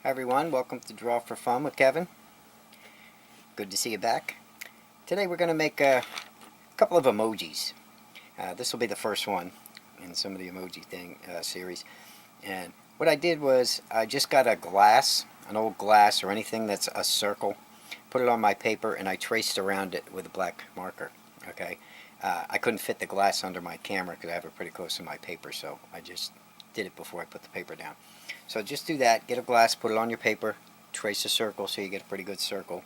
Hi everyone, welcome to Draw for Fun with Kevin. Good to see you back. Today we're going to make a couple of emojis. This will be the first one in some of the emoji series. And what I did was I just got a glass, an old glass or anything that's a circle, put it on my paper and I traced around it with a black marker. Okay, I couldn't fit the glass under my camera because I have it pretty close to my paper, so I just did it before I put the paper down. So just do that, get a glass, put it on your paper, trace a circle so you get a pretty good circle,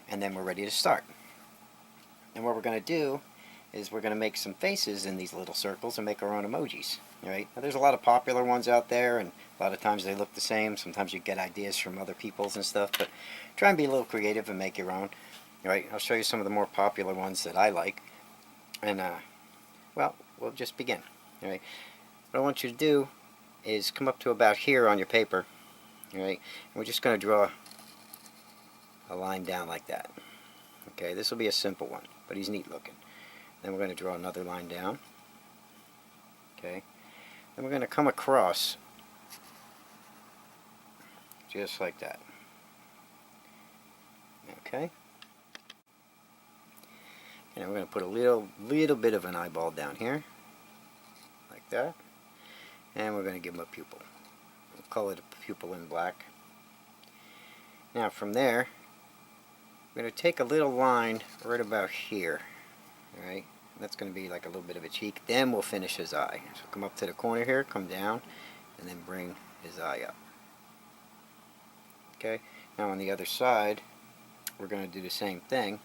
and then we're ready to start. And what we're going to do is we're going to make some faces in these little circles and make our own emojis. Right? Now, there's a lot of popular ones out there, and a lot of times they look the same. Sometimes you get ideas from other people's and stuff, but try and be a little creative and make your own. Right? I'll show you some of the more popular ones that I like, and well, we'll just begin. All right? What I want you to do is come up to about here on your paper, right? And we're just going to draw a line down like that. Okay, this will be a simple one, but he's neat looking. Then we're going to draw another line down. Okay, then we're going to come across just like that. Okay, and we're going to put a little bit of an eyeball down here, like that. And we're going to give him a pupil. We'll call it a pupil in black. Now from there, we're going to take a little line right about here. Alright, that's going to be like a little bit of a cheek. Then we'll finish his eye. So come up to the corner here, come down, and then bring his eye up. Okay, now on the other side, we're going to do the same thing.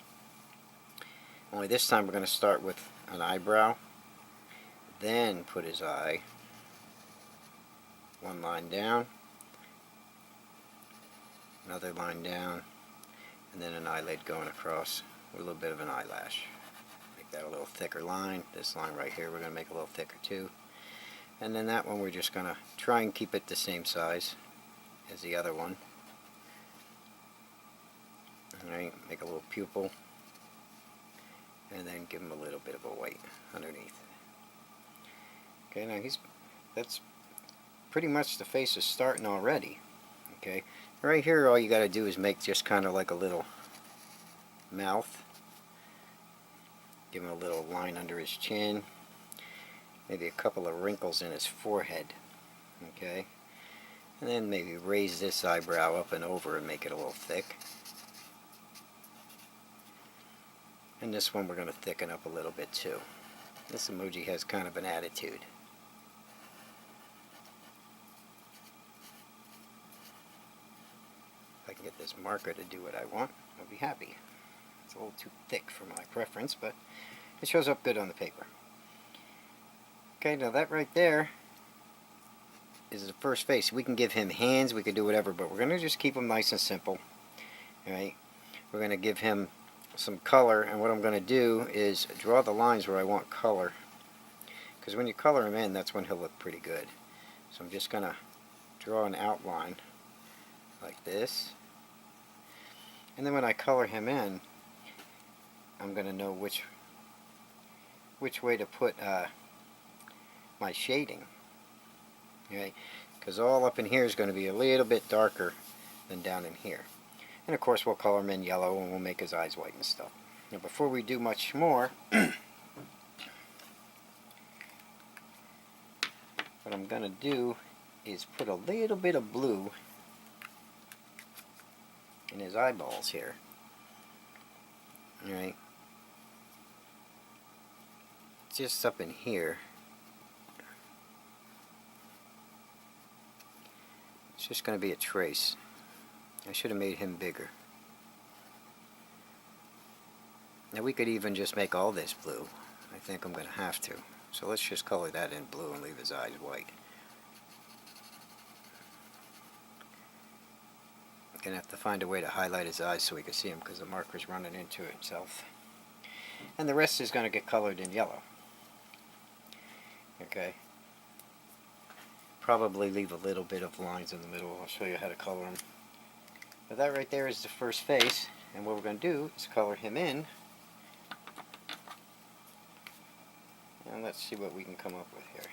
Only this time we're going to start with an eyebrow, then put his eye. One line down, another line down, and then an eyelid going across with a little bit of an eyelash. Make that a little thicker line. This line right here we're going to make a little thicker too. And then that one we're just going to try and keep it the same size as the other one. Alright, make a little pupil, and then give him a little bit of a white underneath. Okay, now that's pretty much the face is starting already. Okay, right here all you got to do is make just kind of like a little mouth. Give him a little line under his chin, maybe a couple of wrinkles in his forehead. Okay, and then maybe raise this eyebrow up and over and make it a little thick. And this one we're going to thicken up a little bit too. This emoji has kind of an attitude. If I can get this marker to do what I want, I'll be happy. It's a little too thick for my preference, but it shows up good on the paper. Okay, now that right there is the first face. We can give him hands, we can do whatever, but we're going to just keep him nice and simple. Alright, we're going to give him some color, and what I'm going to do is draw the lines where I want color. Because when you color him in, that's when he'll look pretty good. So I'm just going to draw an outline like this. And then when I color him in, I'm going to know which way to put my shading. Okay? Because all up in here is going to be a little bit darker than down in here. And of course we'll color him in yellow and we'll make his eyes white and stuff. Now before we do much more, what I'm going to do is put a little bit of blue in his eyeballs here. Alright, just up in here. It's just going to be a trace. I should have made him bigger. Now we could even just make all this blue. I think I'm going to have to. So let's just color that in blue and leave his eyes white. I'm going to have to find a way to highlight his eyes so we can see him because the marker's running into itself. And the rest is going to get colored in yellow. Okay. Probably leave a little bit of lines in the middle. I'll show you how to color them. But that right there is the first face, and what we're going to do is color him in. And let's see what we can come up with here.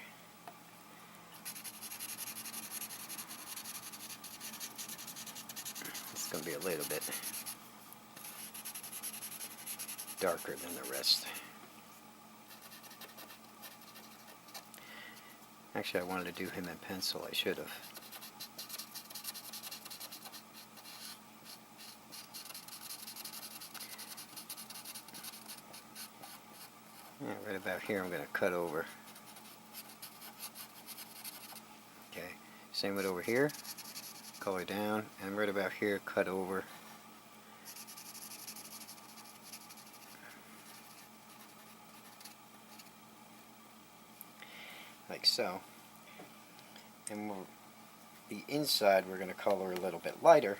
to be a little bit darker than the rest. Actually, I wanted to do him in pencil. I should have. Yeah, right about here I'm going to cut over. Okay, same with over here. Color down, and right about here cut over. Like so. And the inside we're going to color a little bit lighter,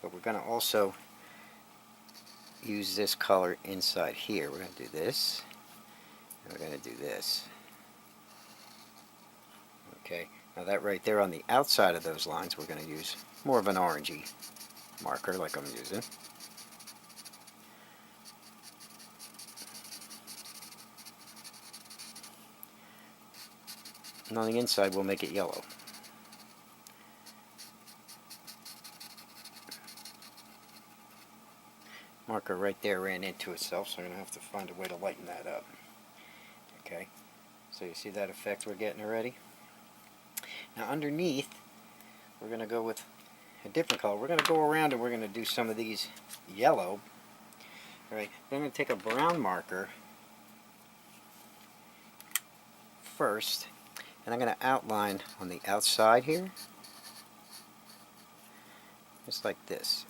but we're going to also use this color inside here. We're going to do this, and we're going to do this. Okay, now that right there on the outside of those lines, we're going to use more of an orangey marker like I'm using. And on the inside we'll make it yellow. Marker right there ran into itself, so I'm going to have to find a way to lighten that up. Okay, so you see that effect we're getting already? Now underneath, we're going to go with a different color. We're going to go around and we're going to do some of these yellow. Alright, then I'm going to take a brown marker first, and I'm going to outline on the outside here, just like this.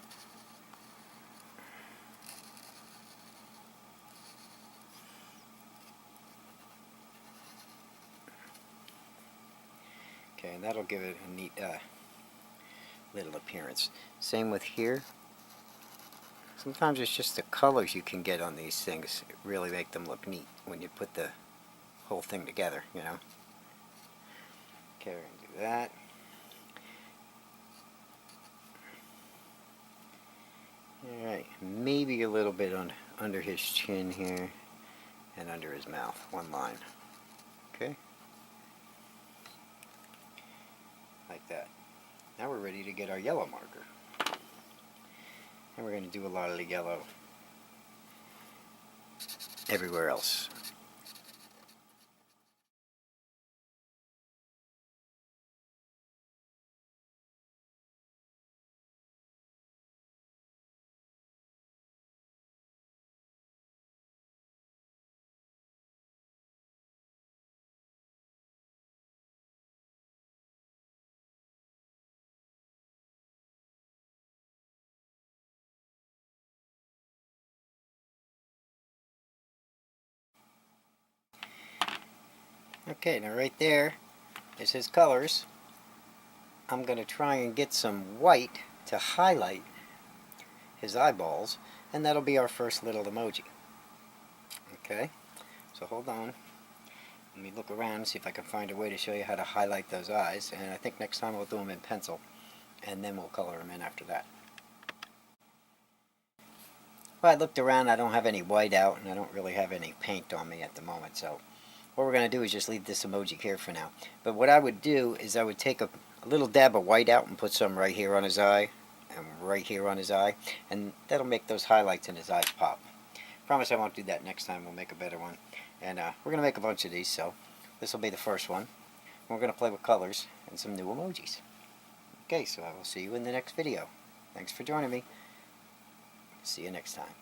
Okay, and that'll give it a neat little appearance. Same with here. Sometimes it's just the colors you can get on these things that really make them look neat when you put the whole thing together, you know. Okay, we're going to do that. Alright, maybe a little bit on under his chin here and under his mouth, one line. Okay? Like that. Now we're ready to get our yellow marker. And we're going to do a lot of the yellow everywhere else. Okay, now right there is his colors. I'm going to try and get some white to highlight his eyeballs, and that'll be our first little emoji. Okay, so hold on. Let me look around and see if I can find a way to show you how to highlight those eyes, and I think next time we'll do them in pencil, and then we'll color them in after that. Well, I looked around, I don't have any white out, and I don't really have any paint on me at the moment, so what we're going to do is just leave this emoji here for now. But what I would do is I would take a little dab of white out and put some right here on his eye, and right here on his eye, and that'll make those highlights in his eyes pop. Promise I won't do that next time. We'll make a better one. And we're going to make a bunch of these, so this will be the first one. We're going to play with colors and some new emojis. Okay, so I will see you in the next video. Thanks for joining me. See you next time.